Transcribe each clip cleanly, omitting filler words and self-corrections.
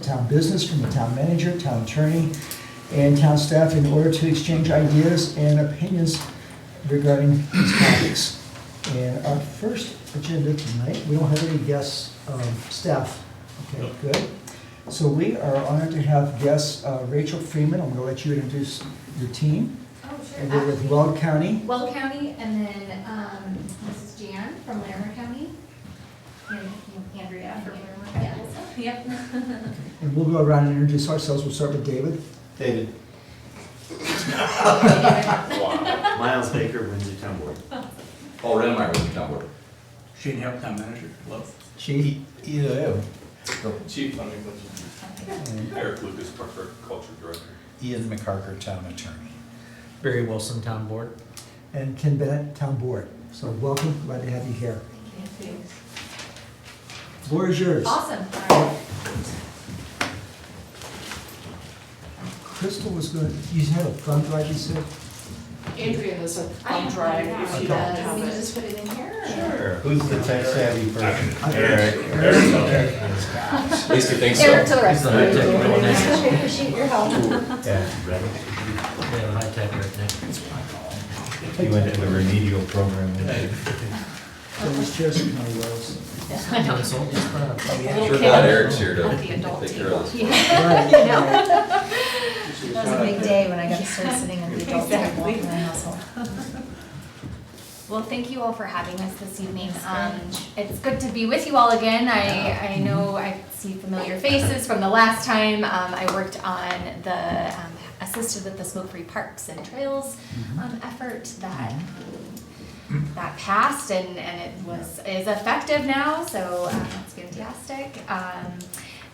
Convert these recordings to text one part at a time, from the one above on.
town business from the town manager, town attorney, and town staff in order to exchange ideas and opinions regarding these topics. And our first agenda tonight, we don't have any guests, staff. Okay, good. So we are honored to have guests, Rachel Freeman. I'm going to let you introduce your team. Oh, sure. And we're with Weld County. Weld County, and then this is Jan from Larimer County. And Andrea from Larimer. Yeah. Yep. And we'll go around and introduce ourselves. We'll start with David. David. Miles Baker, Windsor Town Board. Paul Redemeyer with the town board. Shane Help, town manager. Hello. Chief. Either Chief Funding Budget. Eric Lucas, Park Culture Director. Ian McCarker, town attorney. Barry Wilson, Town Board. And Ken Bennett, Town Board. So welcome, glad to have you here. Thanks. Floor is yours. Awesome. All right. Crystal was going to, you had a thumb drive, you said? Andrea has a I thumb drive if you don't Want have me to it. just put it in here? or- Sure. Who's the tech savvy person? Eric. At least you think so. Eric to the He's the high tech right next. I appreciate your help. Yeah, ready? Yeah, the high tech right next. He went to the remedial program. So these chairs are kind of wells. I know. So, just for a- Sure glad Eric's here to At the adult take care of this. Right. That was a big day when I got to start sitting at the adult table in my household. Well, thank you all for having us this evening. It's good to be with you all again. I know I see familiar faces from the last time. I worked on the, assisted with the smoke-free parks and trails effort that passed, and it is effective now, so that's fantastic.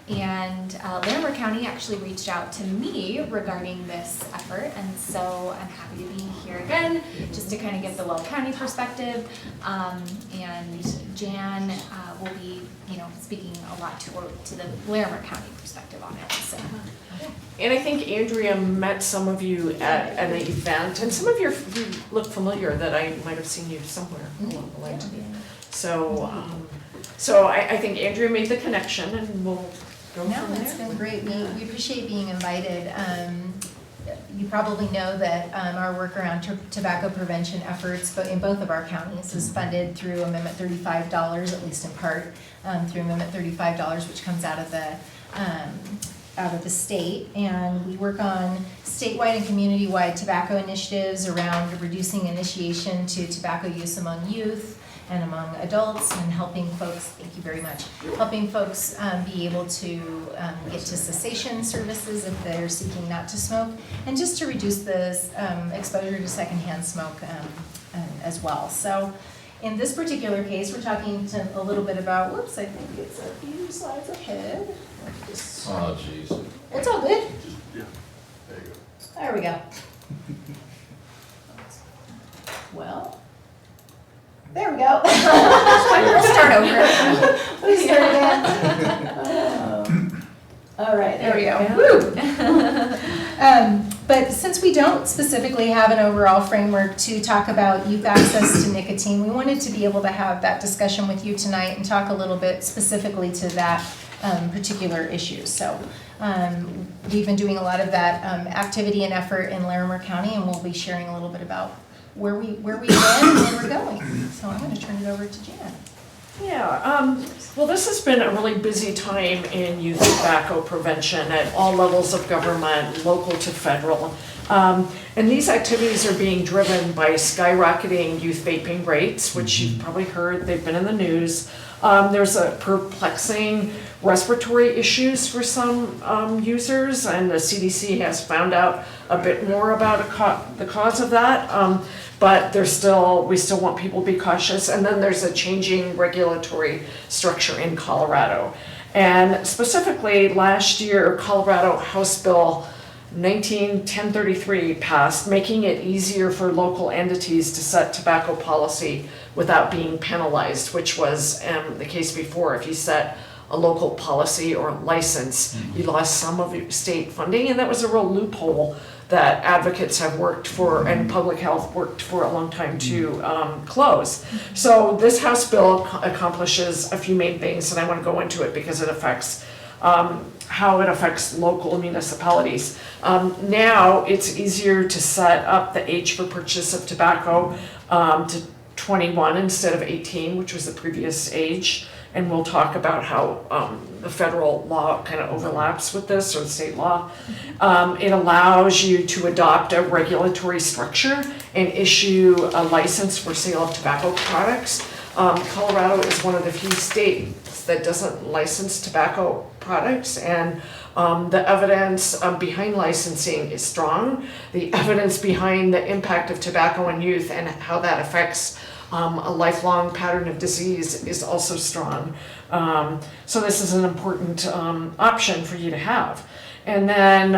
And Larimer County actually reached out to me regarding this effort, and so I'm happy to be here again, just to kind of get the Weld County perspective. And Jan will be, speaking a lot to the Larimer County perspective on it. So, And I think Andrea met some of you at an event, and some of you look familiar that I might have seen you somewhere along the way. So, I think Andrea made the connection, and we'll go No, from it's there. been great. We appreciate being invited. You probably know that our work around tobacco prevention efforts in both of our counties is funded through Amendment 35, at least in part, through Amendment 35, which comes out of the state. And we work on statewide and community-wide tobacco initiatives around reducing initiation to tobacco use among youth and among adults, and helping folks, thank you very much, helping folks be able to get to cessation services if they're seeking not to smoke, and just to reduce the exposure to secondhand smoke as well. So in this particular case, we're talking a little bit about, whoops, I think it's a few slides ahead. Oh, jeez. It's all good. Yeah, there you go. There we go. Well, there we go. we'll start over. Please start again. All right, there we go. Woo. But since we don't specifically have an overall framework to talk about youth access to nicotine, we wanted to be able to have that discussion with you tonight and talk a little bit specifically to that particular issue. So we've been doing a lot of that activity and effort in Larimer County, and we'll be sharing a little bit about where we've been and where we're going. So I'm going to turn it over to Jan. Yeah, well, this has been a really busy time in youth tobacco prevention at all levels of government, local to federal. And these activities are being driven by skyrocketing youth vaping rates, which you've probably heard, they've been in the news. There's a perplexing respiratory issues for some users, and the CDC has found out a bit more about the cause of that. But we still want people to be cautious. And then there's a changing regulatory structure in Colorado. And specifically last year, Colorado House Bill 1033 passed, making it easier for local entities to set tobacco policy without being penalized, which was the case before. If you set a local policy or license, you lost some of your state funding, and that was a real loophole that advocates have worked for and public health worked for a long time to close. So this House bill accomplishes a few main things, and I want to go into it because it affects how it affects local municipalities. Now, it's easier to set up the age for purchase of tobacco to 21 instead of 18, which was the previous age. And we'll talk about how the federal law kind of overlaps with this, or the state law. It allows you to adopt a regulatory structure and issue a license for sale of tobacco products. Colorado is one of the few states that doesn't license tobacco products, and the evidence behind licensing is strong. The evidence behind the impact of tobacco on youth and how that affects a lifelong pattern of disease is also strong. So this is an important option for you to have. And then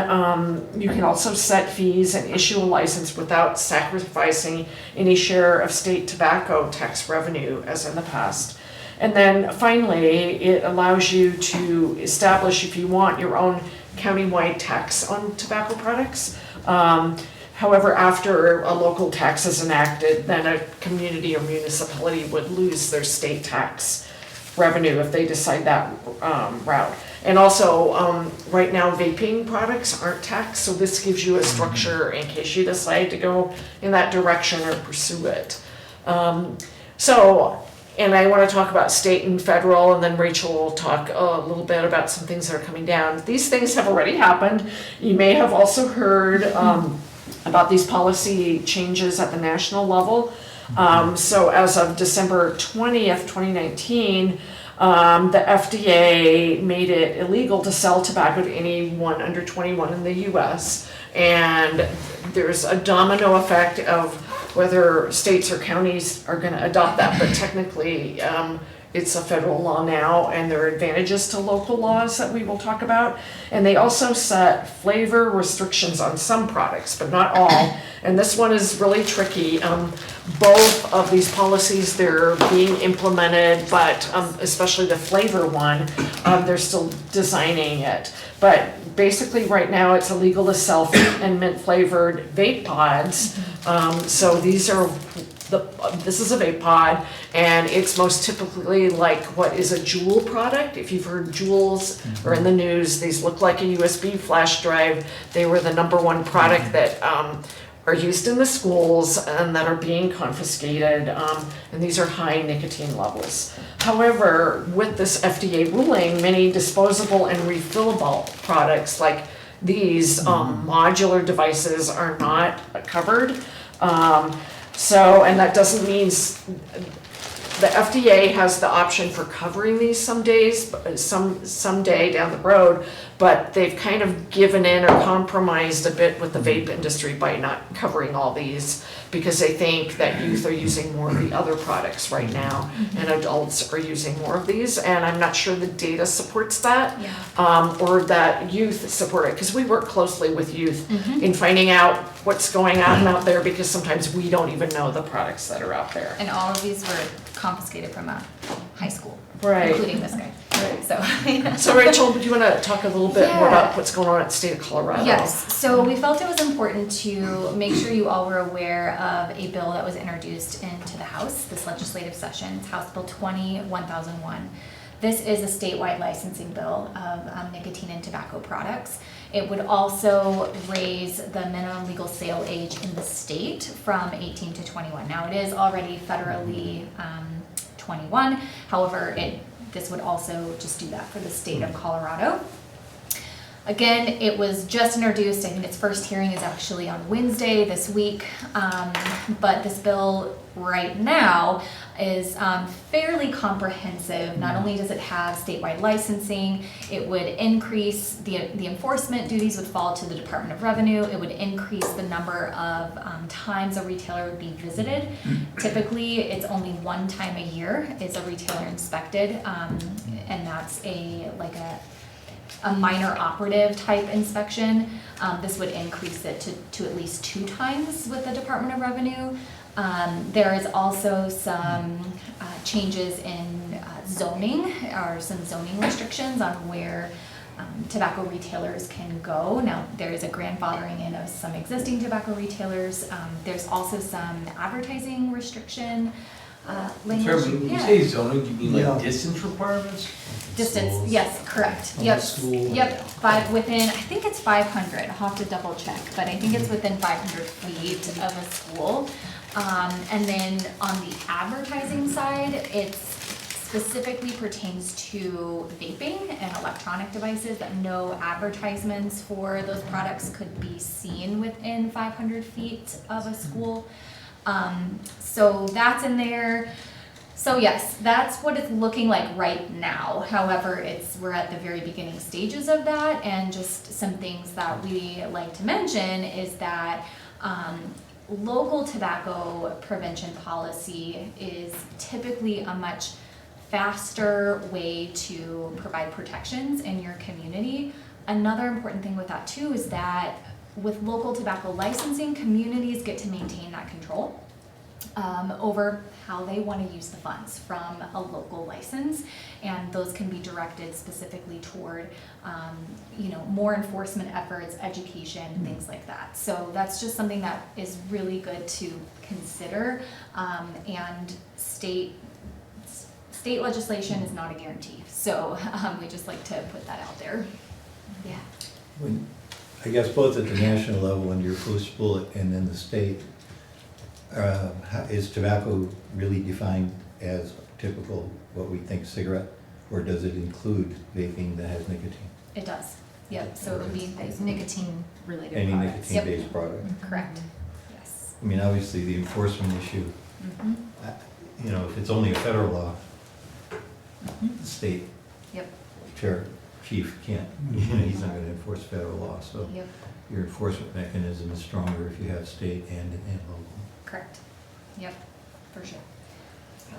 you can also set fees and issue a license without sacrificing any share of state tobacco tax revenue as in the past. And then finally, it allows you to establish, if you want, your own countywide tax on tobacco products. However, after a local tax is enacted, then a community or municipality would lose their state tax revenue if they decide that route. And also, right now, vaping products aren't taxed, so this gives you a structure in case you decide to go in that direction or pursue it. And I want to talk about state and federal, and then Rachel will talk a little bit about some things that are coming down. These things have already happened. You may have also heard about these policy changes at the national level. So as of December 20th, 2019, the FDA made it illegal to sell tobacco to anyone under 21 in the US. And there's a domino effect of whether states or counties are gonna adopt that, but technically, it's a federal law now, and there are advantages to local laws that we will talk about. And they also set flavor restrictions on some products, but not all. And this one is really tricky. Both of these policies, they're being implemented, but especially the flavor one, they're still designing it. But basically right now it's illegal to sell fruit and mint flavored vape pods. So these are this is a vape pod, and it's most typically like what is a Juul product. If you've heard Juuls or in the news, these look like a USB flash drive. They were the #1 product that are used in the schools and that are being confiscated, and these are high nicotine levels. However, with this FDA ruling, many disposable and refillable products like these modular devices are not covered. And that doesn't mean the FDA has the option for covering these some days, someday down the road, but they've kind of given in or compromised a bit with the vape industry by not covering all these, because they think that youth are using more of the other products right now, and adults are using more of these, and I'm not sure the data supports that, or that youth support it, because we work closely with youth in finding out what's going on out there, because sometimes we don't even know the products that are out there. And all of these were confiscated from a high school, Right. including this guy. So, So Rachel, do you want to talk a little bit more Yeah. about what's going on at the state of Colorado? yes, so we felt it was important to make sure you all were aware of a bill that was introduced into the House this legislative session. It's House Bill 20-1001. This is a statewide licensing bill of nicotine and tobacco products. It would also raise the minimum legal sale age in the state from 18 to 21. Now, it is already federally 21. However, this would also just do that for the state of Colorado. Again, it was just introduced. I think its first hearing is actually on Wednesday this week. But this bill right now is fairly comprehensive. Not only does it have statewide licensing, it would increase the enforcement duties would fall to the Department of Revenue. It would increase the number of times a retailer would be visited. Typically, it's only one time a year is a retailer inspected, and that's a minor operative type inspection. This would increase it to at least 2 times with the Department of Revenue. There is also some changes in zoning, or some zoning restrictions on where tobacco retailers can go. Now, there is a grandfathering in of some existing tobacco retailers. There's also some advertising restriction language. When you say zoning, do you mean Yeah. like distance requirements? Distance, schools. yes, correct, From yep, the school. yep, within, I think it's 500, I'll have to double check, but I think it's within 500 feet of a school. And then on the advertising side, it's specifically pertains to vaping and electronic devices, that no advertisements for those products could be seen within 500 feet of a school. So that's in there. So yes, that's what it's looking like right now. However, we're at the very beginning stages of that, and just some things that we like to mention is that local tobacco prevention policy is typically a much faster way to provide protections in your community. Another important thing with that too is that with local tobacco licensing, communities get to maintain that control over how they want to use the funds from a local license, and those can be directed specifically toward more enforcement efforts, education, things like that. So that's just something that is really good to consider, and state legislation is not a guarantee, so we just like to put that out there. Yeah. When, I guess both at the national level and your first bullet and then the state, is tobacco really defined as typical, what we think cigarette, or does it include vaping that has nicotine? It does, yep, so it would be nicotine-related Any products. nicotine-based product? correct, yes. I mean, obviously, the enforcement issue, if it's only a federal law, the state Yep, chief can't, he's not gonna enforce federal law, so yep, your enforcement mechanism is stronger if you have state and local. correct, yep, for sure. So,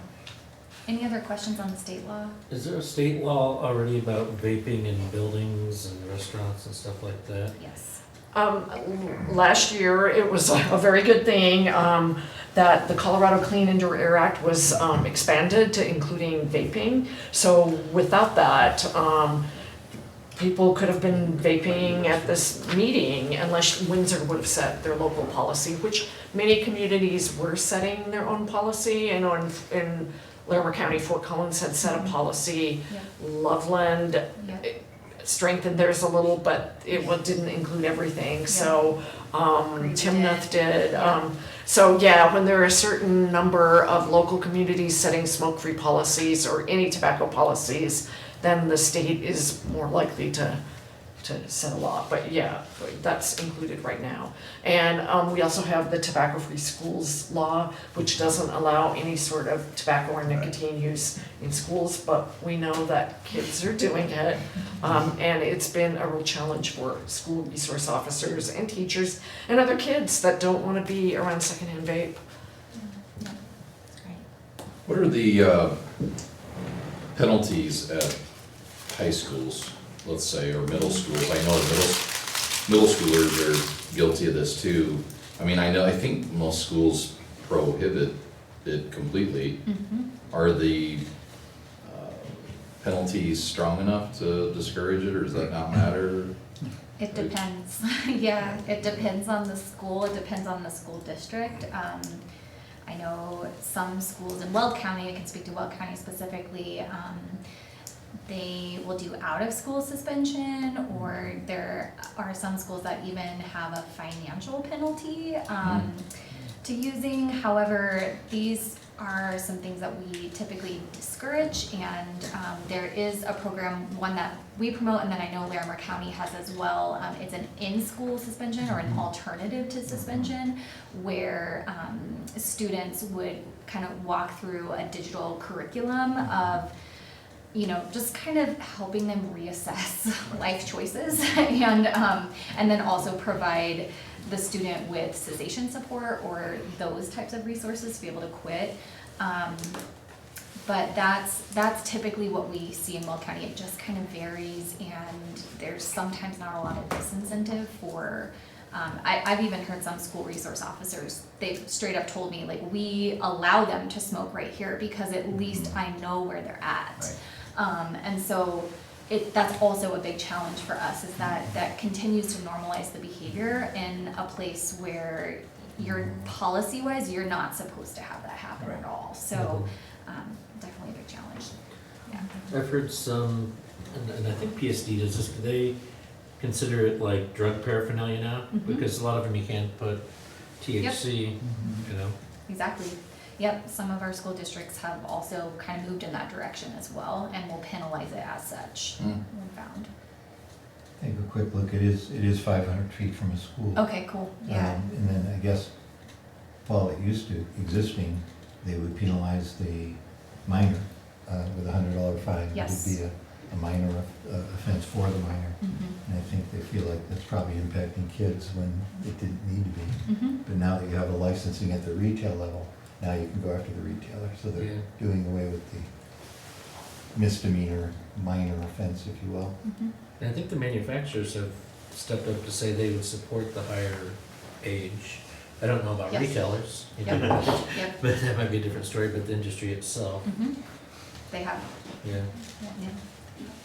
any other questions on the state law? Is there a state law already about vaping in buildings and restaurants and stuff like that? Yes. Last year, it was a very good thing that the Colorado Clean Indoor Air Act was expanded to including vaping. So without that, people could have been vaping at this meeting unless Windsor would have set their local policy, which many communities were setting their own policy. I know in Larimer County, Fort Collins had set a policy. Yep. Loveland Yep. strengthened theirs a little, but it didn't include everything. So Timnath did. So yeah, when there are a certain number of local communities setting smoke-free policies or any tobacco policies, then the state is more likely to set a law. But yeah, that's included right now. And we also have the tobacco-free schools law, which doesn't allow any sort of tobacco or nicotine use in schools, but we know that kids are doing it. And it's been a real challenge for school resource officers and teachers and other kids that don't want to be around secondhand vape. That's great. What are the penalties at high schools, let's say, or middle schools? I know middle schoolers are guilty of this too. I think most schools prohibit it completely. Are the penalties strong enough to discourage it, or does that not matter? It depends, yeah, it depends on the school, it depends on the school district. I know some schools in Weld County, I can speak to Weld County specifically, they will do out-of-school suspension, or there are some schools that even have a financial penalty to using. However, these are some things that we typically discourage, and there is a program, one that we promote, and then I know Larimer County has as well. It's an in-school suspension, or an alternative to suspension, where students would kind of walk through a digital curriculum of just kind of helping them reassess life choices, and then also provide the student with cessation support or those types of resources to be able to quit. But that's typically what we see in Weld County. It just kind of varies, and there's sometimes not a lot of disincentive for. I've even heard some school resource officers, they've straight up told me, like, we allow them to smoke right here because at least I know where they're at. Right. And so that's also a big challenge for us, is that continues to normalize the behavior in a place where you're policy-wise, you're not supposed to have that happen at all. So definitely a big challenge. Yeah. I've heard some, and I think PSD does this, do they consider it like drug paraphernalia now? Mhm. Because a lot of them you can't put THC, Mhm. you know? Exactly. Yep, some of our school districts have also kind of moved in that direction as well and will penalize it as such, Hmm. when found. Take a quick look, it is 500 feet from a school. Okay, cool, yeah. And then I guess, Paul, it used to, existing, they would penalize the minor with a $100 fine. Yes. It would be a minor offense for the minor. Mhm. And I think they feel like that's probably impacting kids when it didn't need to be. Mhm. But now that you have a licensing at the retail level, now you can go after the retailer. So they're Yeah. doing away with the misdemeanor, minor offense, if you will. Mhm. And I think the manufacturers have stepped up to say they would support the higher age. I don't know about Yes. retailers, you Yep. know, Yep. but that might be a different story, but the industry itself, Mhm. They have, yeah. yeah.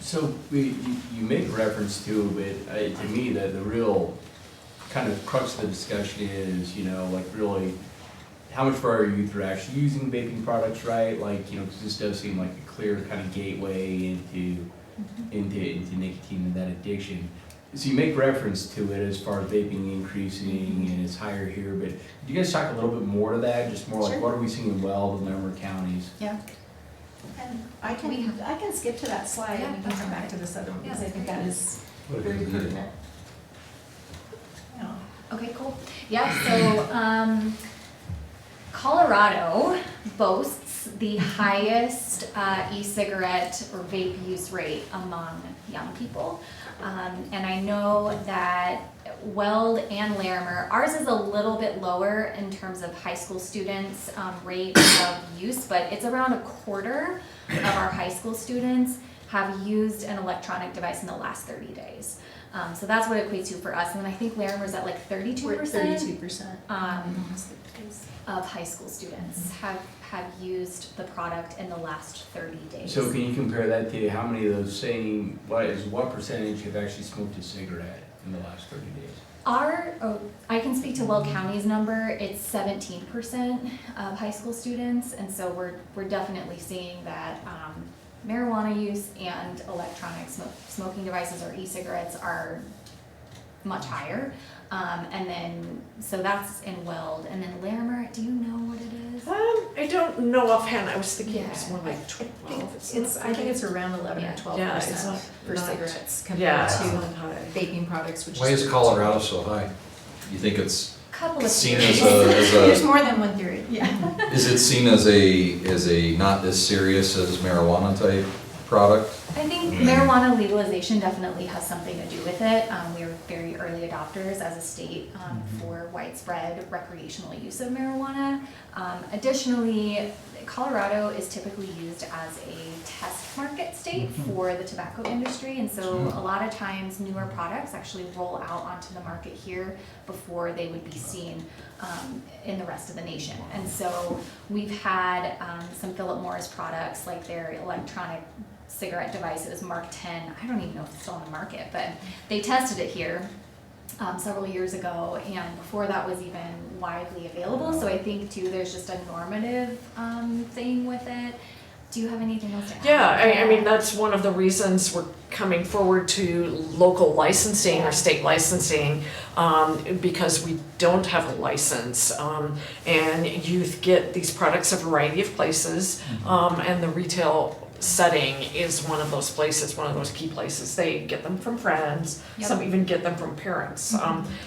So you make reference to it, but to me, the real kind of crux of the discussion is, like really, how much of our youth are actually using vaping products, right? Like, 'cause this does seem like a clear kind of gateway into nicotine and that addiction. So you make reference to it as far as vaping increasing and it's higher here, but do you guys talk a little bit more to that? Just more like, Sure. what are we seeing in Weld and Larimer counties? Yeah. And I can skip to that slide and we can come back to this other one, because I think that is very pertinent. Yeah. Okay, cool. Yeah, so Colorado boasts the highest e-cigarette or vape use rate among young people. And I know that Weld and Larimer, ours is a little bit lower in terms of high school students' rate of use, but it's around a quarter of our high school students have used an electronic device in the last 30 days. So that's what it equates to for us, and I think Larimer's at like 32%. 32%. Of high school students have used the product in the last 30 days. So can you compare that to how many of those what percentage have actually smoked a cigarette in the last 30 days? I can speak to Weld County's number, it's 17% of high school students, and so we're definitely seeing that marijuana use and electronic smoking devices or e-cigarettes are much higher. And then, so that's in Weld, and then Larimer, do you know what it is? I don't know offhand, I was thinking it was Yeah. more like 12. I think it's around 11 or Yeah. 12% it's not- for not- cigarettes Yeah, compared it's to not high. vaping products, which is. Why is Colorado so high? You think it's Couple of seen theories. There's more than one theory, yeah. is it seen as a not as serious as marijuana type product? I think marijuana legalization definitely has something to do with it. We were very early adopters as a state for widespread recreational use of marijuana. Additionally, Colorado is typically used as a test market state for the tobacco industry, and so a lot of times newer products actually roll out onto the market here before they would be seen in the rest of the nation. And so we've had some Philip Morris products like their electronic cigarette devices, Mark 10, I don't even know if it's still on the market, but they tested it here several years ago, and before that was even widely available, so I think too there's just a normative thing with it. Do you have anything else to add? Yeah, I mean, that's one of the reasons we're coming forward to local licensing or state licensing, because we don't have a license. And youth get these products a variety of places, and the retail setting is one of those places, one of those key places. They get them from friends, Yep. some even get them from parents.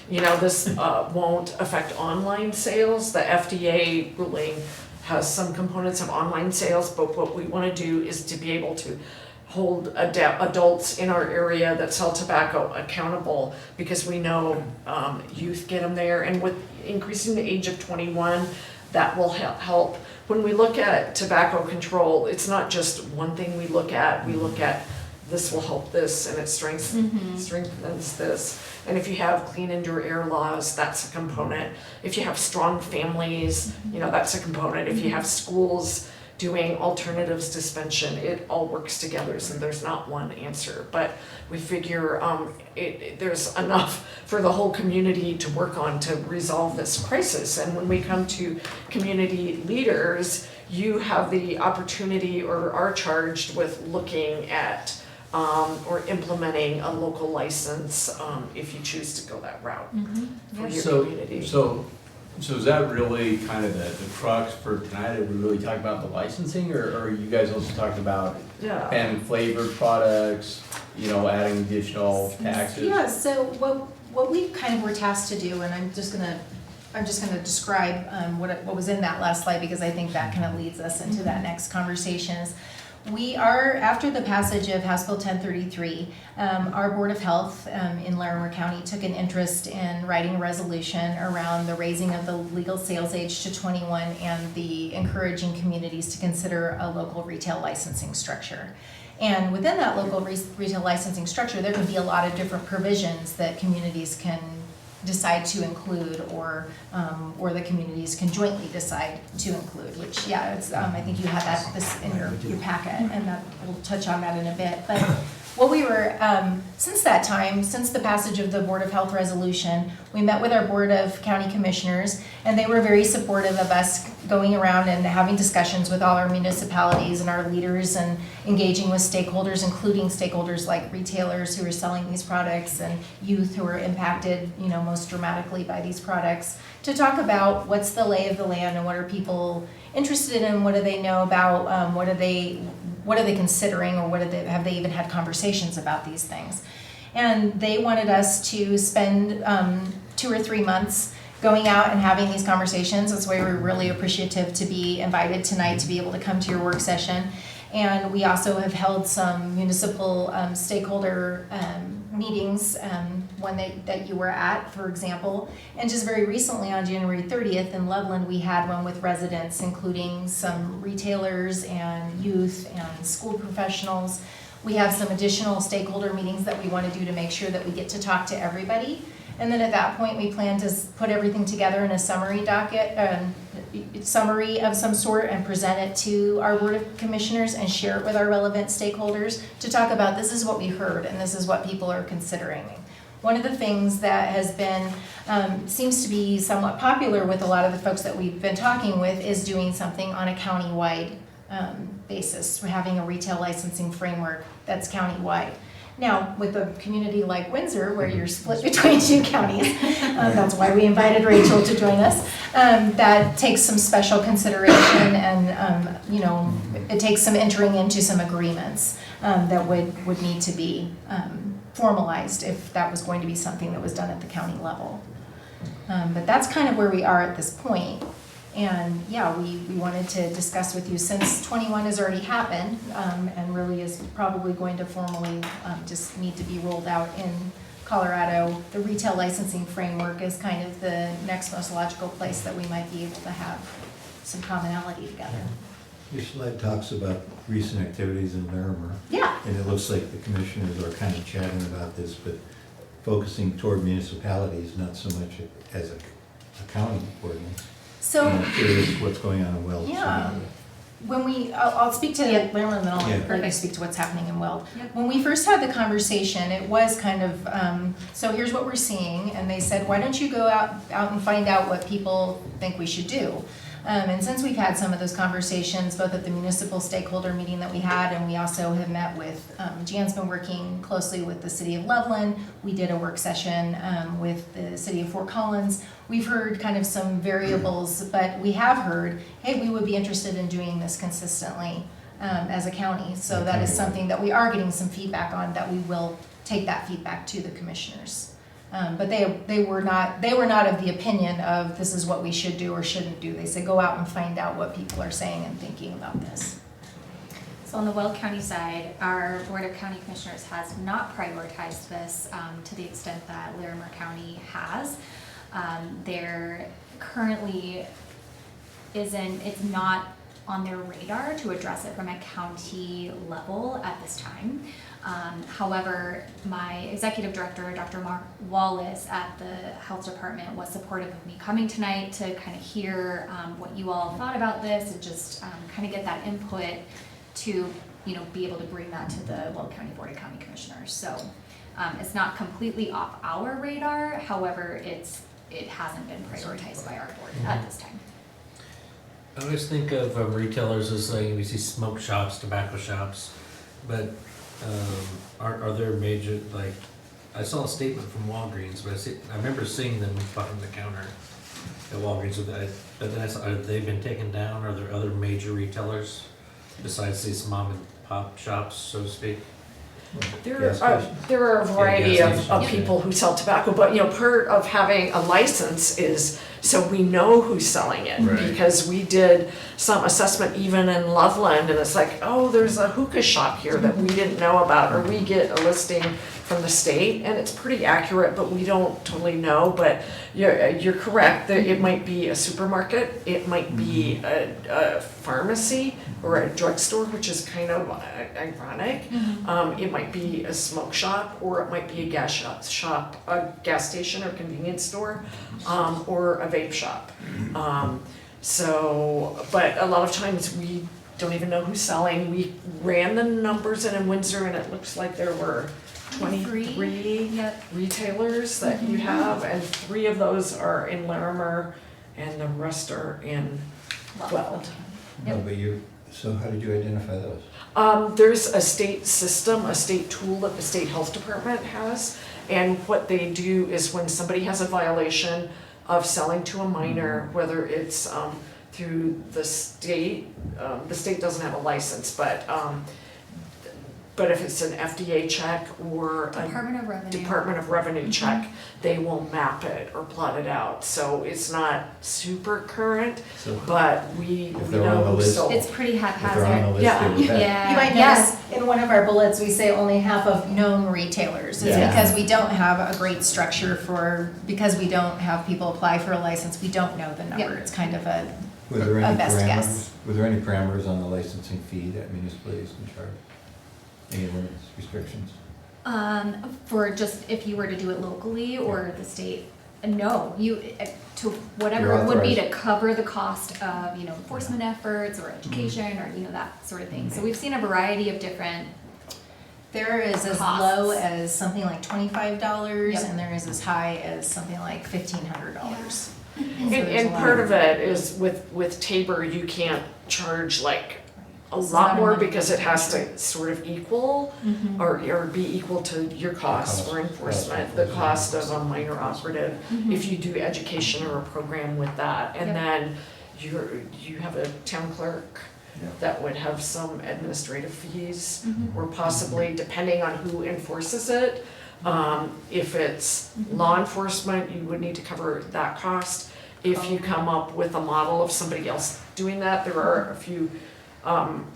This won't affect online sales. The FDA ruling has some components of online sales, but what we want to do is to be able to hold adults in our area that sell tobacco accountable, because we know youth get them there, and with increasing the age of 21, that will help. When we look at tobacco control, it's not just one thing we look at. We look at this will help this, and it strengthens this. And if you have clean indoor air laws, that's a component. If you have strong families, that's a component. If you have schools doing alternatives to suspension, it all works together, so there's not one answer. But we figure there's enough for the whole community to work on to resolve this crisis. And when we come to community leaders, you have the opportunity or are charged with looking at or implementing a local license if you choose to go that route for your community. So is that really kind of the crux for tonight? Are we really talking about the licensing, or are you guys also talking about Yeah. banning flavored products, adding additional taxes? Yeah, so what we kind of were tasked to do, and I'm just gonna describe what was in that last slide, because I think that kind of leads us into that next conversation. Is we are, after the passage of House Bill 1033, our Board of Health in Larimer County took an interest in writing a resolution around the raising of the legal sales age to 21 and the encouraging communities to consider a local retail licensing structure. And within that local retail licensing structure, there can be a lot of different provisions that communities can decide to include, or the communities can jointly decide to include, which, yeah, it's, I think you have this in your packet, and that, we'll touch on that in a bit. But what we were, since that time, since the passage of the Board of Health resolution, we met with our Board of County Commissioners, and they were very supportive of us going around and having discussions with all our municipalities and our leaders, and engaging with stakeholders, including stakeholders like retailers who are selling these products and youth who are impacted, most dramatically by these products, to talk about what's the lay of the land and what are people interested in, what do they know about, what are they considering, or have they even had conversations about these things. And they wanted us to spend 2 or 3 months going out and having these conversations. That's why we're really appreciative to be invited tonight to be able to come to your work session. And we also have held some municipal stakeholder meetings, one that you were at, for example. And just very recently, on January 30th in Loveland, we had one with residents, including some retailers and youth and school professionals. We have some additional stakeholder meetings that we want to do to make sure that we get to talk to everybody. And then at that point, we plan to put everything together in a summary summary of some sort, and present it to our Board of Commissioners and share it with our relevant stakeholders to talk about, this is what we heard and this is what people are considering. One of the things that has been, seems to be somewhat popular with a lot of the folks that we've been talking with, is doing something on a county-wide basis. We're having a retail licensing framework that's county-wide. Now, with a community like Windsor, where you're split between 2 counties, that's why we invited Rachel to join us, that takes some special consideration, and it takes some entering into some agreements that would need to be formalized if that was going to be something that was done at the county level. But that's kind of where we are at this point. And yeah, we wanted to discuss with you, since 21 has already happened, and really is probably going to formally just need to be rolled out in Colorado. The retail licensing framework is kind of the next most logical place that we might be able to have some commonality together. Your slide talks about recent activities in Larimer. Yeah. And it looks like the commissioners are kind of chatting about this, but focusing toward municipalities, not so much as a county ordinance. So, I'm curious what's going on in Weld. yeah. I'll speak to Larimer, and then I'll let you speak to what's happening in Weld. Yep. When we first had the conversation, it was kind of, so here's what we're seeing, and they said, why don't you go out and find out what people think we should do? And since we've had some of those conversations, both at the municipal stakeholder meeting that we had, and we also have met with, Jan's been working closely with the city of Loveland. We did a work session with the city of Fort Collins. We've heard kind of some variables, but we have heard, hey, we would be interested in doing this consistently as a county. So that is something that we are getting some feedback on, that we will take that feedback to the commissioners. But they were not of the opinion of this is what we should do or shouldn't do. They said go out and find out what people are saying and thinking about this. So on the Weld County side, our Board of County Commissioners has not prioritized this to the extent that Larimer County has. There currently it's not on their radar to address it from a county level at this time. However, my executive director, Dr. Mark Wallace at the health department, was supportive of me coming tonight to kind of hear what you all thought about this, and just kind of get that input to be able to bring that to the Weld County Board of County Commissioners. So it's not completely off our radar. However, it hasn't been prioritized by our board at this time. I always think of retailers as like, we see smoke shops, tobacco shops, but are there major, like, I saw a statement from Walgreens, but I remember seeing them behind the counter at Walgreens, but then I saw, have they been taken down? Are there other major retailers besides these mom and pop shops, so to speak? Gas stations. There are a variety gas of stations. people who sell tobacco, but part of having a license is so we know who's selling it. Right. Because we did some assessment even in Loveland, and it's like, oh, there's a hookah shop here that we didn't know about, or we get a listing from the state, and it's pretty accurate, but we don't totally know. But you're correct, that it might be a supermarket, it might be a pharmacy or a drugstore, which is kind of ironic. It might be a smoke shop, or it might be a gas shop, a gas station or convenience store, or a vape shop. But a lot of times we don't even know who's selling. We ran the numbers in Windsor, and it looks like there were 23 Yep. retailers that you have, and 3 of those are in Larimer, and the rest are in Weld. No, but so how did you identify those? There's a state system, a state tool that the state health department has, and what they do is when somebody has a violation of selling to a minor, whether it's through the state doesn't have a license, but if it's an FDA check or a Department of Revenue check, they will map it or plot it out. So it's not super current, So but we If they're on know the who list- sold. It's pretty if they're on the haphazard. list, Yeah. they were bad. Yeah. You might Yeah. notice in one of our bullets, we say only half of known retailers. It's Yeah. because we don't have a great structure because we don't have people apply for a license, we don't know the number. Yep. It's kind of Were there a any best parameters? guess. Were there any parameters on the licensing fee that municipalities can charge? Any limits, restrictions? For just if you were to do it locally or the state, no, to whatever You're it would be to authorized. cover the cost of, enforcement efforts or education or, that sort of thing. So we've seen a variety of different, There is as Costs. low as something like $25, Yep. and there is as high as something like $1,500. And part of it is with Tabor, you can't charge like a It's lot not a more money because it has to sort of equal Mhm. or be equal to your cost for enforcement, the cost of a minor operative, if you do education or a program with that. And Yep. then you have a town clerk that would have some administrative fees, or possibly, depending on who enforces it, if it's law enforcement, you would need to cover that cost. If you come up with a model of somebody else doing that, there are a few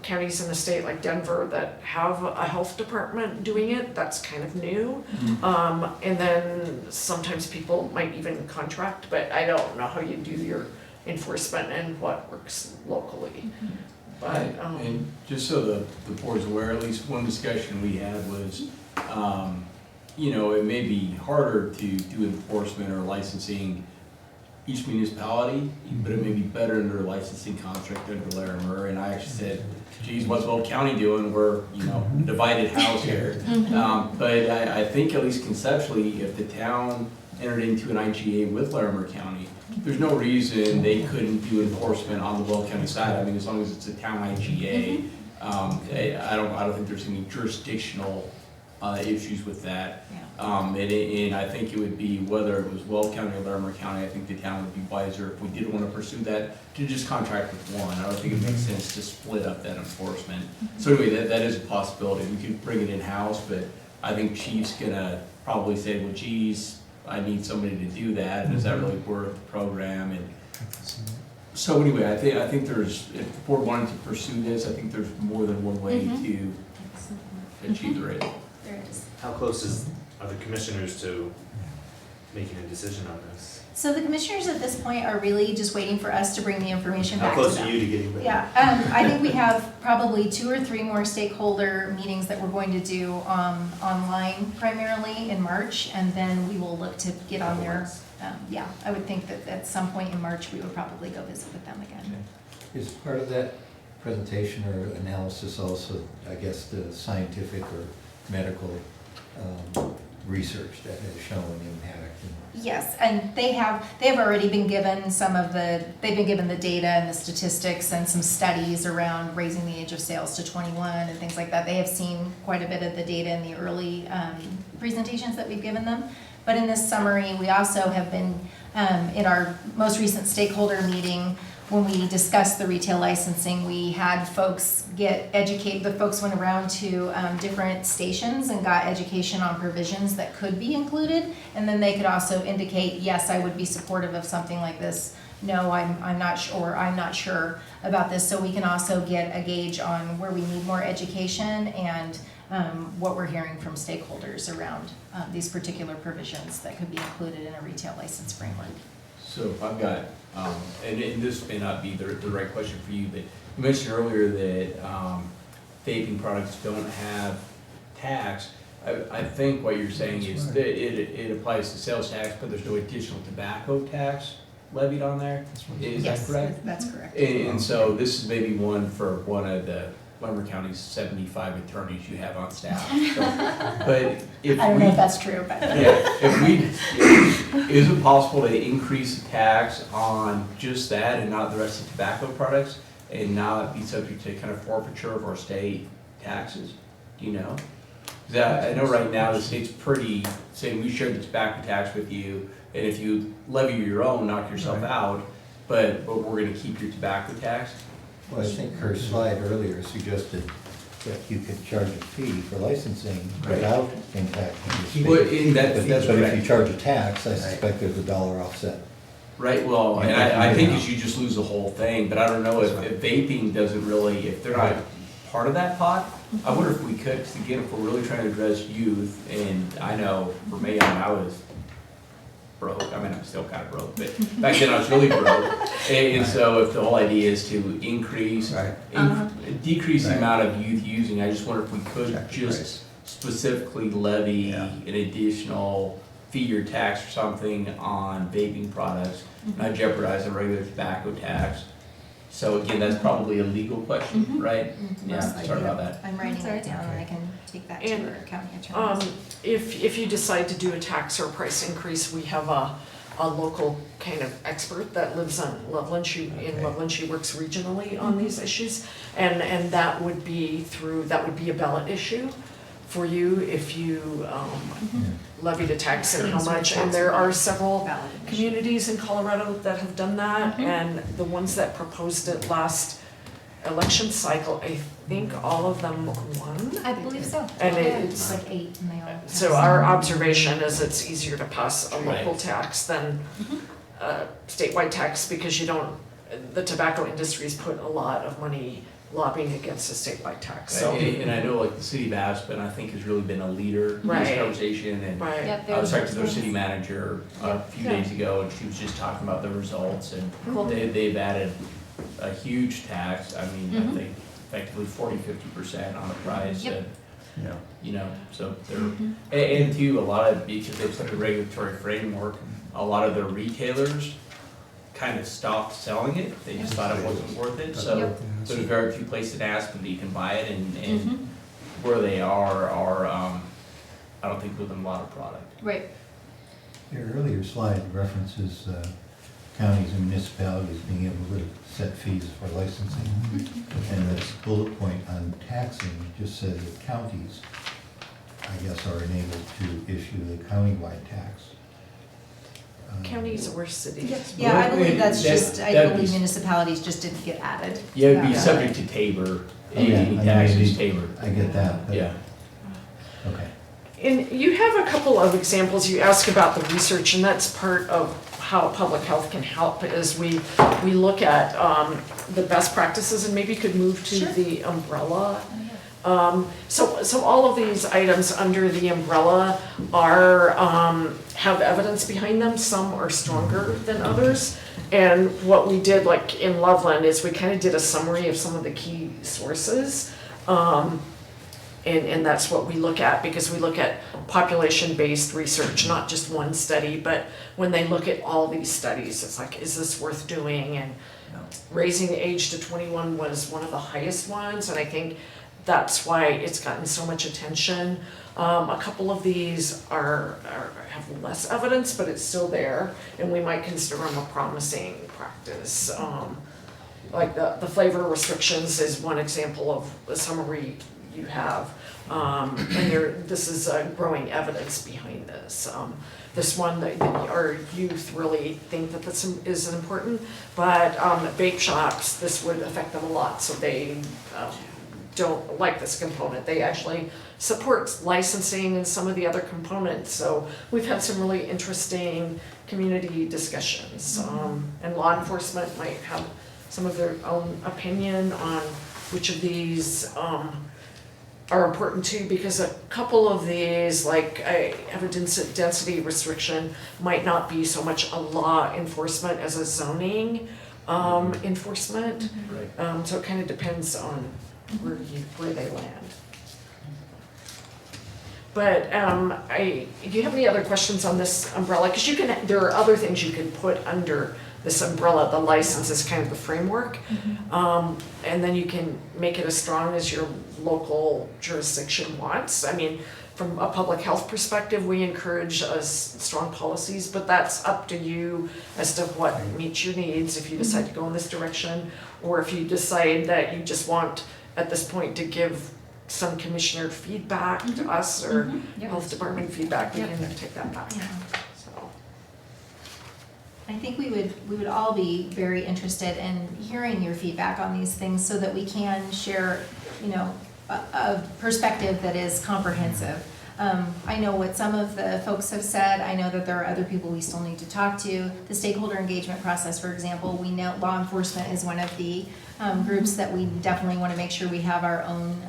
counties in the state like Denver that have a health department doing it, that's kind of new. And then sometimes people might even contract, but I don't know how you do your enforcement and what works locally. But, And just so the board's aware, at least one discussion we had was, it may be harder to do enforcement or licensing each municipality, but it may be better under a licensing contract under Larimer. And I actually said, geez, what's Weld County doing? We're, divided house here. But I think at least conceptually, if the town entered into an IGA with Larimer County, there's no reason they couldn't do enforcement on the Weld County side. I mean, as long as it's a town IGA, I don't think there's any jurisdictional issues with that. And I think it would be, whether it was Weld County or Larimer County, I think the town would be wiser if we did want to pursue that, to just contract with one. I don't think it makes sense to split up that enforcement. So anyway, that is a possibility. We could bring it in-house, but I think Chief's gonna probably say, well, geez, I need somebody to do that, and is that really worth the program? And so anyway, I think there's, if the board wanted to pursue this, I think there's more than one way to achieve the rate. There it is. How close are the commissioners to making a decision on this? So the commissioners at this point are really just waiting for us to bring the information How back to them. close are you to getting ready? Yeah, I think we have probably 2 or 3 more stakeholder meetings that we're going to do online primarily in March, and then we will look to get on there. I would think that at some point in March, we would probably go visit with them again. Is part of that presentation or analysis also, I guess, the scientific or medical research that has shown impact. Yes, and they have already been given they've been given the data and the statistics and some studies around raising the age of sales to 21 and things like that. They have seen quite a bit of the data in the early presentations that we've given them. But in this summary, we also have been, in our most recent stakeholder meeting, when we discussed the retail licensing, we had folks get educated. The folks went around to different stations and got education on provisions that could be included. And then they could also indicate, yes, I would be supportive of something like this. No, I'm not sure, I'm not sure about this. So we can also get a gauge on where we need more education and what we're hearing from stakeholders around these particular provisions that could be included in a retail license framework. So I've got, and this may not be the right question for you, but you mentioned earlier that vaping products don't have tax. I think what you're saying is that it applies to sales tax, but there's no additional tobacco tax levied on there. Is that correct? Yes, that's correct. And so this is maybe one for one of the Lumber County's 75 attorneys you have on staff. So, but if I don't we, know if that's true, but. is it possible to increase the tax on just that and not the rest of tobacco products and not be subject to kind of forfeiture of our state taxes? Do you know? 'Cause I know right now the state's pretty, saying we share the tobacco tax with you, and if you levy your own, knock yourself out, but we're gonna keep your tobacco tax. Well, I think her slide earlier suggested that you could charge a fee for licensing Right. without impacting the Well, state. and that's But if you correct. charge a tax, I suspect there's a dollar offset. Right, well, and I think is you just lose the whole thing, but I don't know if vaping doesn't really, if they're not part of that pot, I wonder if we could, 'cause again, if we're really trying to address youth, and I know for me, I was broke, I mean, I'm still kind of broke, but back then I was really broke. And so if the whole idea is to increase, decrease the amount of youth using, I just wonder if we could just specifically levy an additional fee or tax or something on vaping products, not jeopardize a regular tobacco tax. So again, that's probably a legal question, right? Yeah, sorry about that. I'm writing that down and I can take that to And, our county attorney. If you decide to do a tax or price increase, we have a local kind of expert that lives on Loveland. In Loveland, she works regionally on these issues. And that would be a ballot issue for you if you levied a tax and how much. And there are several communities in Colorado that have done that. And the ones that proposed it last election cycle, I think all of them won. I believe so. And Yeah, it's- like 8 and they all. So our observation is it's easier to pass a local Right. tax than a statewide tax because the tobacco industry's put a lot of money lobbying against a statewide tax, so. And I know like the city of Aspen, I think has really been a leader in this Right. conversation, and Right. Yep, I was they're- talking to their city manager a few Yeah. days ago, and she was just talking about the results, and Cool. they've added a huge tax, I mean, I Mhm. think effectively 40-50% on the price, Yep. and, Yeah. you know, so they're, Mhm. and too, a lot of, because they've set a regulatory framework, a lot of the retailers kind of stopped selling it, they just thought it wasn't worth it, so Yep. there's very few places in Aspen that you can buy it, and Mhm. where they are, I don't think with them a lot of product. Right. Your earlier slide references counties and municipalities being able to set fees for licensing. And this bullet point on taxing just says that counties, I guess, are enabled to issue the countywide tax. Counties or cities? Yeah, I believe that's That- just, I that'd be- believe municipalities just didn't get added. Yeah, it'd be Yeah. subject to Tabor, Yeah, any I taxes mean, Tabor. I get that, but, Yeah. okay. And you have a couple of examples, you ask about the research, and that's part of how public health can help, is we look at the best practices, and maybe could move to Sure. the umbrella. So all of these items under the umbrella are, have evidence behind them, some are stronger than others. And what we did, like in Loveland, is we kind of did a summary of some of the key sources. And that's what we look at, because we look at population-based research, not just one study, but when they look at all these studies, it's like, is this worth doing? And raising the age to 21 was one of the highest ones, and I think that's why it's gotten so much attention. A couple of these have less evidence, but it's still there, and we might consider them a promising practice. Like the flavor restrictions is one example of a summary you have. This is growing evidence behind this. This one, that our youth really think that this is important, but vape shops, this would affect them a lot, so they don't like this component. They actually support licensing and some of the other components, so we've had some really interesting community discussions. And law enforcement might have some of their own opinion on which of these are important too, because a couple of these, like evidence density restriction, might not be so much a law enforcement as a zoning enforcement. Right. So it kind of depends on where they land. But do you have any other questions on this umbrella? Because there are other things you can put under this umbrella. The license is kind of the framework. And then you can make it as strong as your local jurisdiction wants. I mean, from a public health perspective, we encourage strong policies, but that's up to you as to what meets your needs. If you decide to go in this direction, or if you decide that you just want at this point to give some commissioner feedback to us or health department feedback, we can take that back. Yeah. So. I think we would all be very interested in hearing your feedback on these things so that we can share, a perspective that is comprehensive. I know what some of the folks have said. I know that there are other people we still need to talk to. The stakeholder engagement process, for example, we know law enforcement is one of the groups that we definitely want to make sure we have our own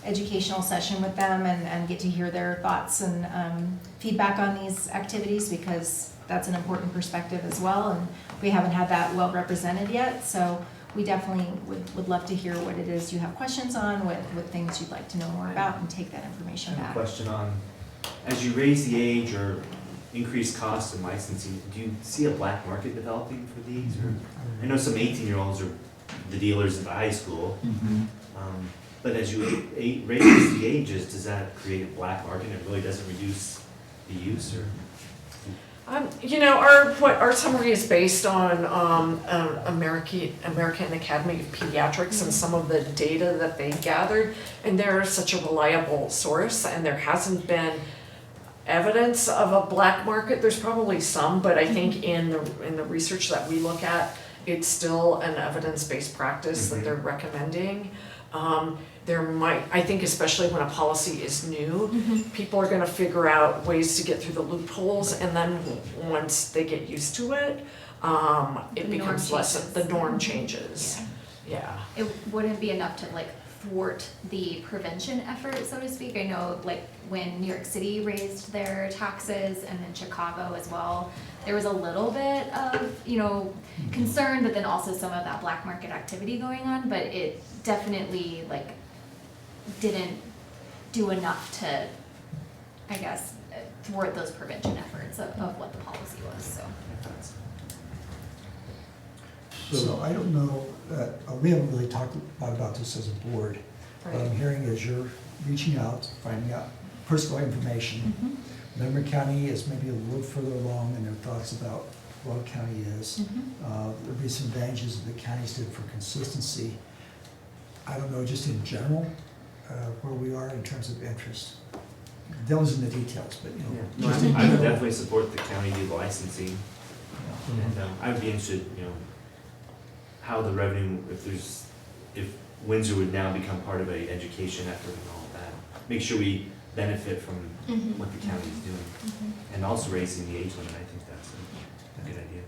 educational session with them and get to hear their thoughts and feedback on these activities, because that's an important perspective as well, and we haven't had that well represented yet. So we definitely would love to hear what it is you have questions on, what things you'd like to know more about, and take that information I have back. a question on, as you raise the age or increase costs in licensing, do you see a black market developing for these? Or I know some 18-year-olds are the dealers at the high school, but as you raise the ages, does that create a black market and it really doesn't reduce the use? Or? Our summary is based on American Academy of Pediatrics and some of the data that they gathered, and they're such a reliable source, and there hasn't been evidence of a black market. There's probably some, but I think in the research that we look at, it's still an evidence-based practice that they're recommending. I think especially when a policy is new, people are gonna figure out ways to get through the loopholes, and then once they get used to it, it becomes the norm changes. Yeah. It wouldn't be enough to thwart the prevention effort, so to speak. I know when New York City raised their taxes, and then Chicago as well, there was a little bit of, concern, but then also some of that black market activity going on, but it definitely didn't do enough to, I guess, thwart those prevention efforts of what the policy was, so. So I don't know, we haven't really talked about this as a board. What I'm hearing is you're reaching out, finding out personal information. Montgomery County is maybe a little further along in their thoughts about what a county is. There'll be some advantages that the counties did for consistency. I don't know, just in general, where we are in terms of interest. Those in the details, but just in I would general. definitely support the county do licensing, and I would be interested, how the revenue, if Windsor would now become part of a education effort and all of that, make sure we benefit from what the county's doing, and also raising the age limit. I think that's a good idea.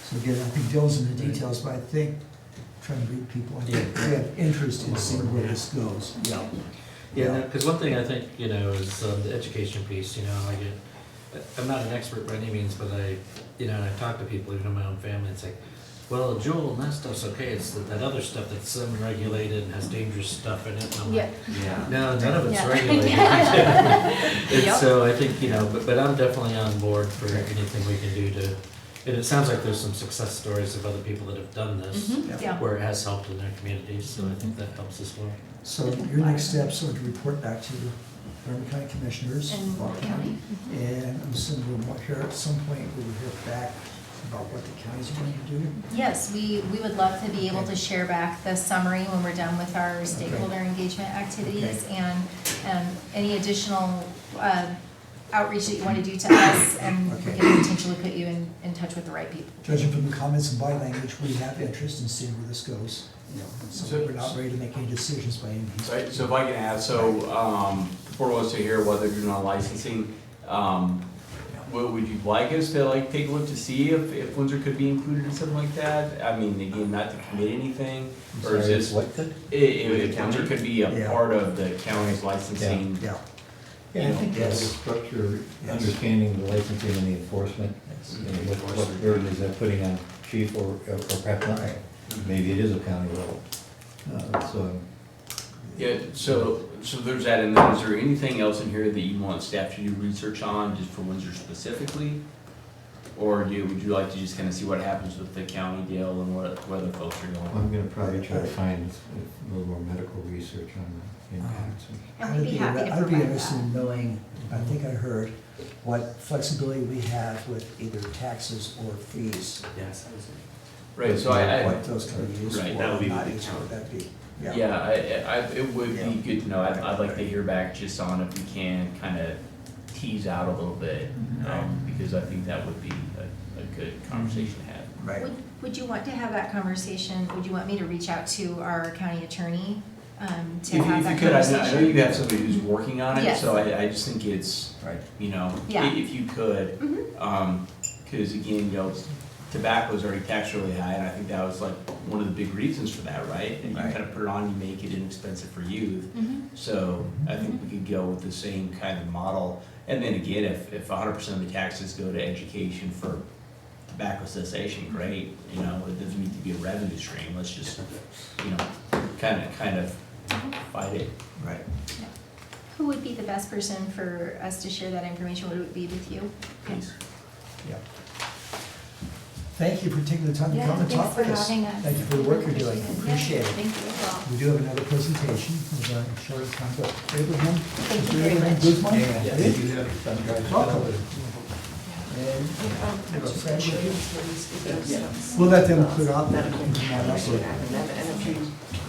So again, I think Dill's in the details, but I think trying to read people, I think they have interest in seeing where this goes. Yeah, because one thing I think, is the education piece, I'm not an expert by any means, but I talk to people, even in my own family, and say, well, Joel, and that stuff's okay, it's that other stuff that's unregulated and has dangerous stuff in it. And I'm like, Yeah. no, none of it's regulated. And so I think, but I'm definitely on board for anything we can do to And it sounds like there's some success stories of other people that have done this, Yeah. where it has helped in their communities, so I think that helps as well. So your next steps are to report back to the Larimer County Commissioners. And Laurel County. And I'm assuming we'll hear, at some point, we'll hear back about what the counties are going to do. Yes, we would love to be able to share back the summary when we're done with our stakeholder engagement activities and any additional outreach that you want to do to us, and we can potentially put you in touch with the right people. Judging from the comments and body language, we have interest in seeing where this goes. You know, so we're not ready to make any decisions by any means. So if I can add, the board wants to hear whether you're not licensing, would you like us to like take a look to see if Windsor could be included in something like that? I mean, again, not to commit anything, or is this, What could? if Windsor could be a Yeah. part of the county's licensing? Yeah. Yeah, I think that's a structure, understanding the licensing and the enforcement. You know, what burden is that putting on chief or perhaps not? Maybe it is a county level. So, Yeah, so there's that, and then is there anything else in here that you want staff to do research on, just for Windsor specifically? Or would you like to just kind of see what happens with the county deal and where the folks are going? I'm gonna probably try to find a little more medical research on the impacts. And we'd be happy to I'd be provide interested that. in knowing, I think I heard, what flexibility we have with either taxes or fees. Yes, I was. Right, so What those can be used for. Right, that would be not the big used for, that'd be, Yeah, it would Yeah. be good to know, I'd like to hear back just on if we can kind of tease out a little bit, because I think that would be a good conversation to have. Right. Would you want to have that conversation, would you want me to reach out to our county attorney to If have that you conversation? could, I know you have somebody who's working on it, Yes. so I just think it's, Right. you know, Yeah. if you could, Mhm. because again, you know, tobacco is already taxed really high, and I think that was like one of the big reasons for that, right? And you Right. kind of put it on, you make it inexpensive for youth. Mhm. So I think we could go with the same kind of model. And then again, if 100% of the taxes go to education for tobacco cessation, great. You know, it doesn't need to be a revenue stream. Let's just, you know, kind of fight it. Right. Who would be the best person for us to share that information? Would it be with you? Please. Yeah. Thank you for taking the time to Yeah, come and thanks talk for with us. having us. Thank you for the work you're doing, appreciate it. Thank you as well. We do have another presentation, we're going to show the time, but Abraham. Thank you Mr. very Abraham much. Guzman? Yeah, Please. you have some guys. Welcome. And you have a friend with you? Yes. We'll let them clear out. Medical Come on up. and if you,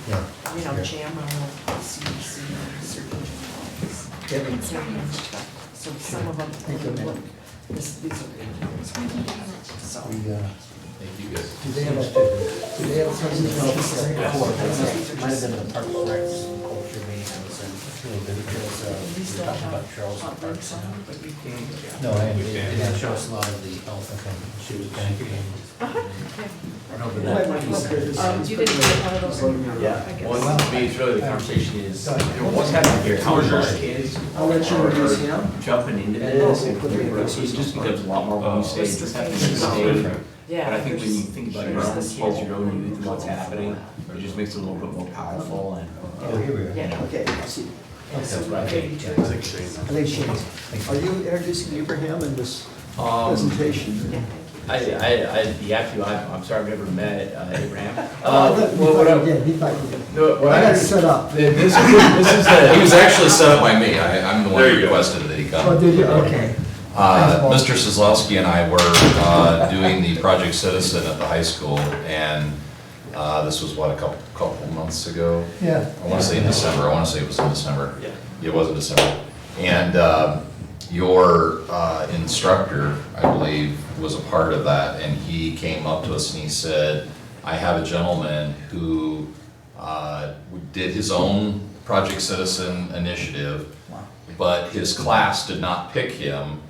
Yeah. jam on the CDC surgeon office. Kevin. So some of them, Thank you, ma'am. look, these are good. So. We, Thank you guys. do they have a presentation? Might have been the Parks and Recs culture meeting, I was in, because, we These were don't talking about have Charles hot Parks. links on them, but you can. No, I They understand. didn't show us a lot of the health, she was banking. Over Well, I that. might look at this. You didn't get one of those anymore, Yeah, I guess. well, to me, it's really the conversation is, you know, what's happening here, how are our kids I'll let you introduce him. jumping into this, and it just becomes a lot more when you stay, it just happens to stay. Yeah. But I think when you think about your own kids, your own youth, and what's happening, it just makes it a little bit more powerful and. Oh, here we are. Yeah. Okay, I see. That's what I think. I think Shane, are you introducing Abraham in this presentation? I'd be happy to, I'm sorry I've never met Abraham. He Well, what thought I- you did, he thought you did. no, what I I- got it set up. This is He was the, actually set up by me. I'm the one There who you go. requested that he come. Oh, did you? Okay. Mr. Kozlowski and I were doing the Project Citizen at the high school, and this was, what, a couple months ago? Yeah. I want to say in December, I want to say it was in December. Yeah. It was in December. And your instructor, I believe, was a part of that, and he came up to us and he said, I have a gentleman who did his own Project Citizen initiative, but his class did not pick him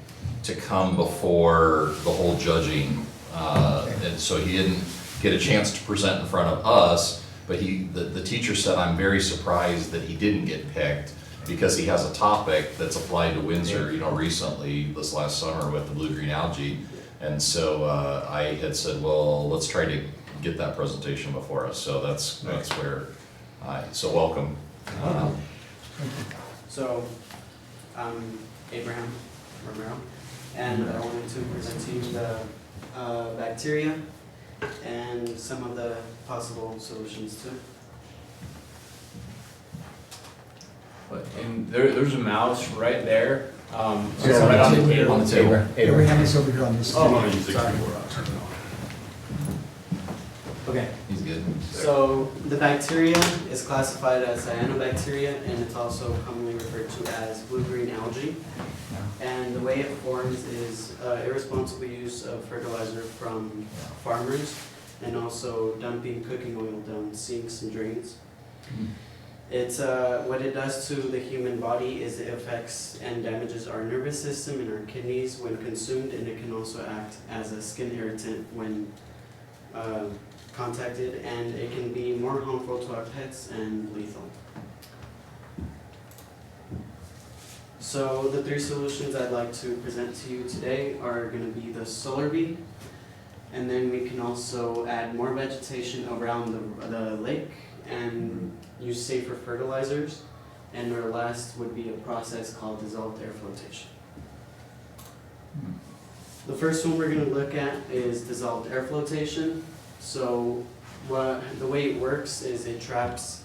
to come before the whole judging, and so he didn't get a chance to present in front of us, but the teacher said, I'm very surprised that he didn't get picked, because he has a topic that's applied to Windsor, you know, recently, this last summer with the blue-green algae, and so I had said, well, let's try to get that presentation before us, so that's where, so welcome. So, I'm Abraham Romero, and I wanted to present to you the bacteria, and some of the possible solutions too. And there's a mouse right there. So Yes, right on the over here. table. On the table. Abraham is over here on this. Oh, table. sorry. Okay. He's good. So the bacteria is classified as cyanobacteria, and it's also commonly referred to as blue-green algae. And the way it forms is irresponsible use of fertilizer from farmers, and also dumping cooking oil down sinks and drains. It's what it does to the human body is it affects and damages our nervous system and our kidneys when consumed, and it can also act as a skin irritant when contacted, and it can be more harmful to our pets and lethal. So the three solutions I'd like to present to you today are going to be the solar bee, and then we can also add more vegetation around the lake and use safer fertilizers, and our last would be a process called dissolved air flotation. The first one we're going to look at is dissolved air flotation. So the way it works is it traps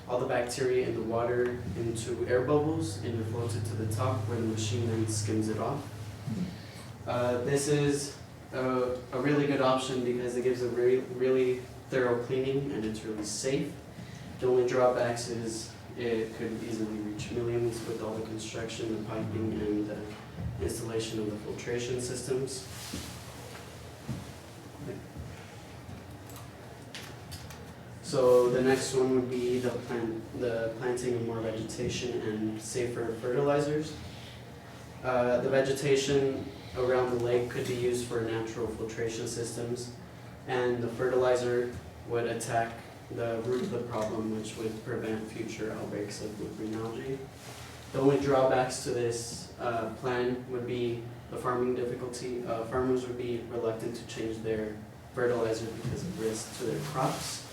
all the bacteria in the water into air bubbles, and it floats it to the top where the machine then skims it off. This is a really good option because it gives a really thorough cleaning, and it's really safe. The only drawbacks is it could easily reach millions with all the construction, the piping, and the installation of the filtration systems. So the next one would be the planting of more vegetation and safer fertilizers. The vegetation around the lake could be used for natural filtration systems, and the fertilizer would attack the root of the problem, which would prevent future outbreaks of blue-green algae. The only drawbacks to this plan would be the farming difficulty. Farmers would be reluctant to change their fertilizer because of risk to their crops.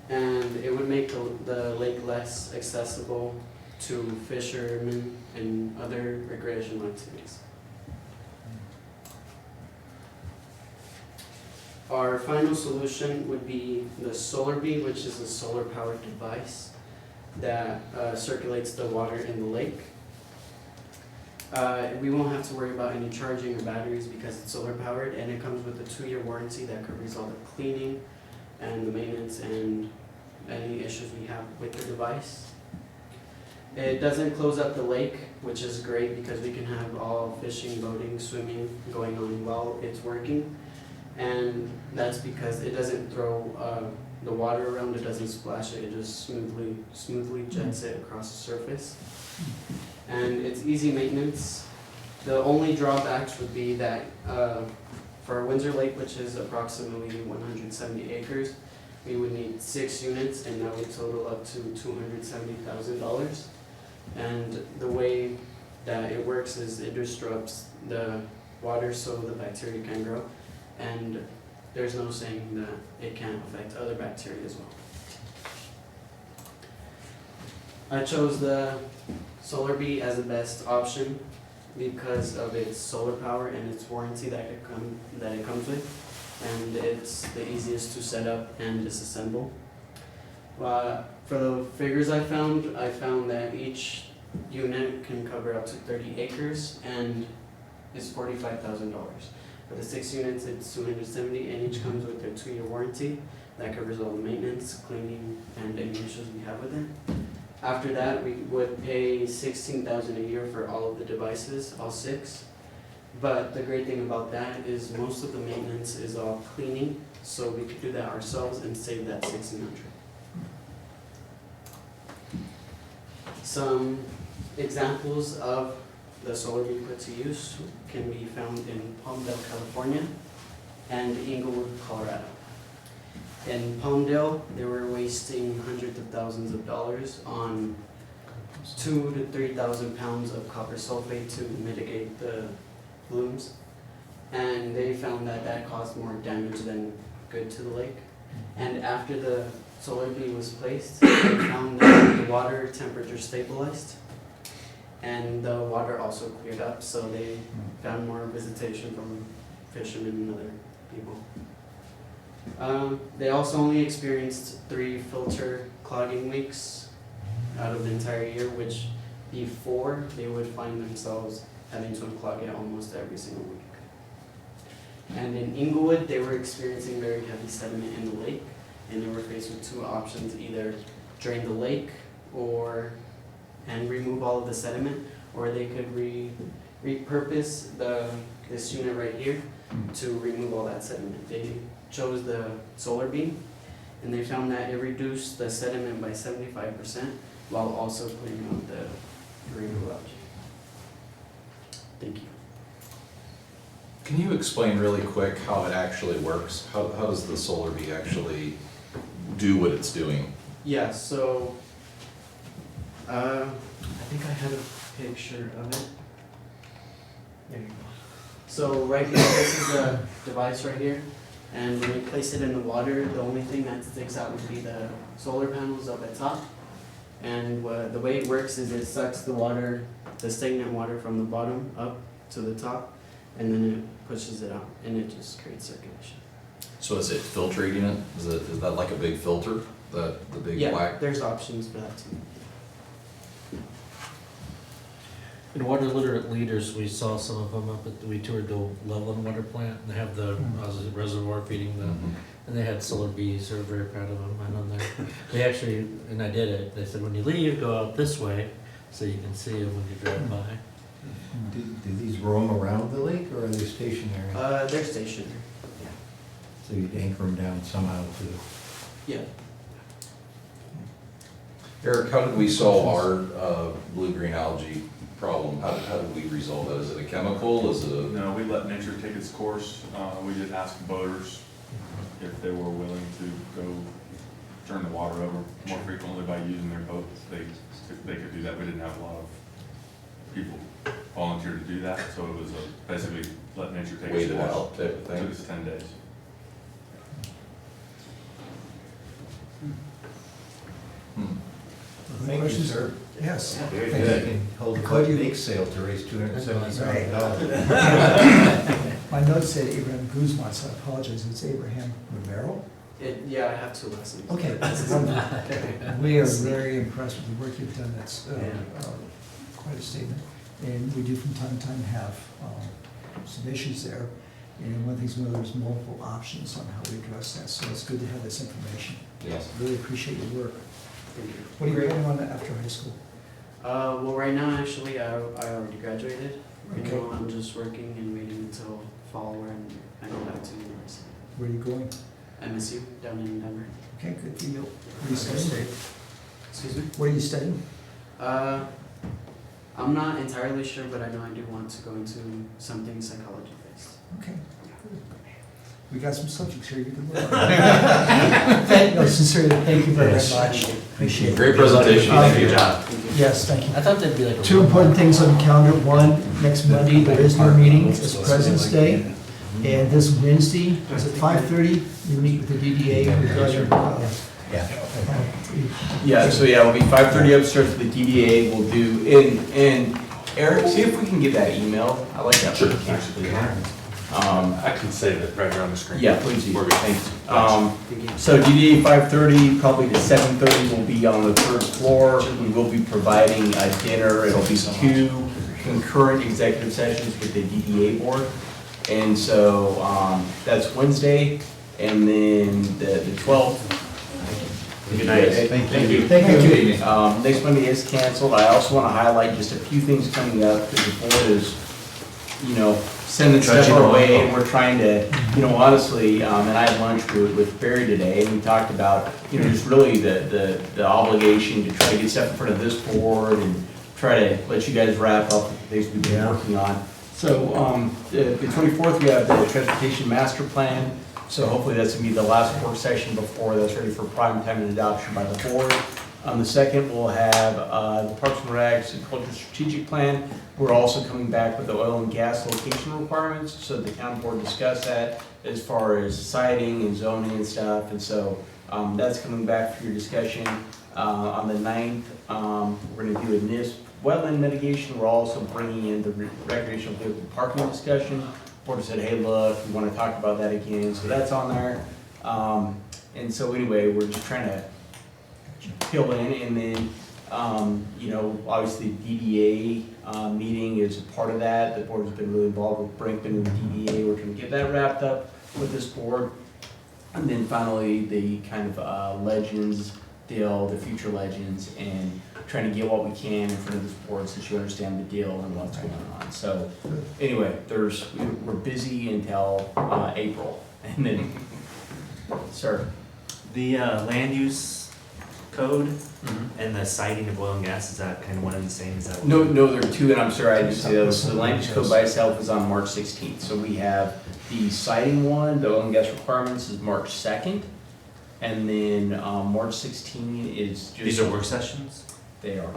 And it would make the lake less accessible to fishermen and other recreational activities. Our final solution would be the solar bee, which is a solar powered device that circulates the water in the lake. We won't have to worry about any charging or batteries because it's solar powered, and it comes with a 2-year warranty that covers all the cleaning and the maintenance and any issues we have with the device. It doesn't close up the lake, which is great because we can have all fishing, boating, swimming going on while it's working. And that's because it doesn't throw the water around, it doesn't splash it, it just smoothly jets it across the surface. And it's easy maintenance. The only drawbacks would be that for Windsor Lake, which is approximately 170 acres, we would need 6 units, and that would total up to $270,000. And the way that it works is it disrupts the water so the bacteria can grow, and there's no saying that it can't affect other bacteria as well. I chose the Solar Bee as the best option because of its solar power and its warranty that it comes with, and it's the easiest to set up and disassemble. For the figures I found that each unit can cover up to 30 acres and is $45,000. For the 6 units, it's $270, and each comes with a 2-year warranty that covers all the maintenance, cleaning, and any issues we have with it. After that, we would pay $16,000 a year for all of the devices, all 6. But the great thing about that is most of the maintenance is all cleaning, so we could do that ourselves and save that $1,600. Some examples of the solar bee put to use can be found in Palmdale, California, and Inglewood, Colorado. In Palmdale, they were wasting hundreds of thousands of dollars on 2,000 to 3,000 pounds of copper sulfate to mitigate the blooms, and they found that caused more damage than good to the lake. And after the solar bee was placed, they found that the water temperature stabilized, and the water also cleared up, so they found more visitation from fishermen and other people. They also only experienced 3 filter clogging leaks out of the entire year, which before they would find themselves having to unclog it almost every single week. And in Inglewood, they were experiencing very heavy sediment in the lake, and they were faced with 2 options: either drain the lake and remove all of the sediment, or they could repurpose this unit right here to remove all that sediment. They chose the solar beam, and they found that it reduced the sediment by 75% while also putting out the green garage. Thank you. Can you explain really quick how it actually works? How does the solar bee actually do what it's doing? Yeah, so I think I had a picture of it. There you go. So right here, this is the device right here, and when you place it in the water, the only thing that sticks out would be the solar panels up at top. And the way it works is it sucks the water, the stagnant water from the bottom up to the top, and then it pushes it out, and it just creates circulation. So is it filtrating it? Is that like a big filter? The big Yeah, black? there's options for that too. In water literate leaders, we saw some of them we toured the Loveland water plant, and they have the reservoir feeding them, and they had solar bees. They were very proud of them. I know they actually, and I did it. They said when you leave, go out this way, so you can see them when you drive by. Do these roam around the lake, or are they stationary? They're stationary. So you'd anchor them down somehow to... Yeah. Eric, how did we solve our blue-green algae problem? How did we resolve that? Is it a chemical? Is it a... No, we let nature take its course. We did ask boaters if they were willing to go turn the water over more frequently by using their boats. They could do that. We didn't have a lot of people volunteer to do that, so it was basically let nature take its course. Wait it out type of It thing? took us 10 days. Thank you, sir. Yes. Very Thank good. you. Can hold a Could you- bake sale to raise $270,000. My notes said Abraham Guzman, so I apologize, it's Abraham Rivero. Yeah, I have 2 lessons. Okay, wonderful. We are very impressed with the work you've done, that's quite a statement. And we do from time to time have some issues there, and one of the things, there's multiple options on how we address that, so it's good to have this information. Yes. Really appreciate your work. Thank you. What are you planning on after high school? Well, right now, actually, I already graduated. Right Okay. now, I'm just working and waiting until fall when I go back to university. Where are you going? MSU down in Denver. Okay, good for you. What are you studying? Excuse me? What are you studying? I'm not entirely sure, but I know I do want to go into something psychology based. Okay. We got some subjects here you can learn. No, sincerely, thank you very much. Appreciate it. Great presentation. Thank you. Yes, thank you. I thought that'd be like a 2 important things on the calendar. One, next Monday, there is no meeting, it's President's Day. And this Wednesday, is it 5:30? You meet with the DDA regarding, Yeah, so yeah, it'll be 5:30 upstairs for the DDA. We'll do, and Eric, see if we can get that email. I like that. Sure. I can save it right here on the screen. Yeah, please do. We're good. Thanks. Thank you. So DDA 5:30, probably to 7:30 will be on the 3rd floor. We will be providing a dinner. It'll be 2 concurrent executive sessions with the DDA board. And so that's Wednesday, and then the 12th. Good night. Thank you. Thank you. Next Monday is canceled. I also want to highlight just a few things coming up, because the board is, sending stuff our way, and we're trying to, honestly, and I had lunch with Barry today, and we talked about, just really the obligation to try to get stuff in front of this board and try to let you guys wrap up the things we've been working on. So, the 24th, we have the transportation master plan. So hopefully that's gonna be the last work session before that's ready for prime time and adoption by the board. On the 2nd, we'll have the Parks and Recs and Cultural Strategic Plan. We're also coming back with the oil and gas location requirements, so the county board discussed that as far as siting and zoning and stuff. And so that's coming back for your discussion. On the 9th, we're gonna do a NISP wetland mitigation. We're also bringing in the recreational vehicle parking discussion. board said, hey, look, we wanna talk about that again, so that's on there. And so anyway, we're just trying to fill in, and then, you know, obviously DDA, meeting is a part of that. The board's been really involved with Brinkman and the DDA. We're trying to get that wrapped up with this board. And then finally, the kind of, legends deal, the future legends, and trying to get what we can in front of this board so you understand the deal and what's going on. So anyway, we're busy until, April, and then, sir. The land use code and the citing of oil and gas, is that kind of one and the same? Is that what- No, there are two, and I'm sorry, I didn't say those. The land use code by itself is on March 16th. So we have the citing one, the oil and gas requirements is March 2nd. And then, March 16 is just. These are work sessions? They are.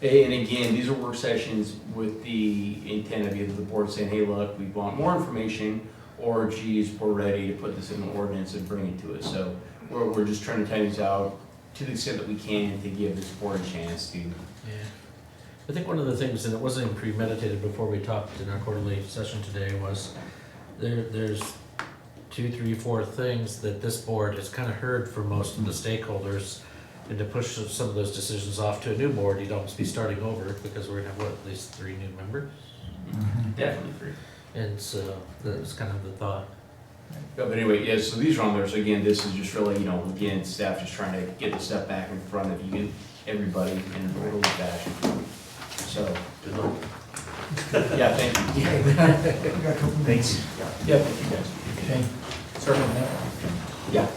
And again, these are work sessions with the intent of either the board saying, hey, look, we want more information, or geez, we're ready to put this in the ordinance and bring it to us. So we're just trying to tie these out to the extent that we can to give this board a chance to. Yeah. I think one of the things, and it wasn't even premeditated before we talked in our quarterly session today, was there's 2, 3, 4 things that this board has kind of heard from most of the stakeholders, and to push some of those decisions off to a new board, you'd almost be starting over, because we're gonna have, what, at least 3 new members? Definitely free. And so, that was kind of the thought. Yeah, but anyway, yeah, so these are on there. So again, this is just really, you know, again, staff just trying to get the stuff back in front of you, everybody in an orderly fashion. So, Good luck. yeah, thank you. Okay, we got a couple minutes. Thanks. Yeah, thank you guys. Okay. Certainly. Yeah.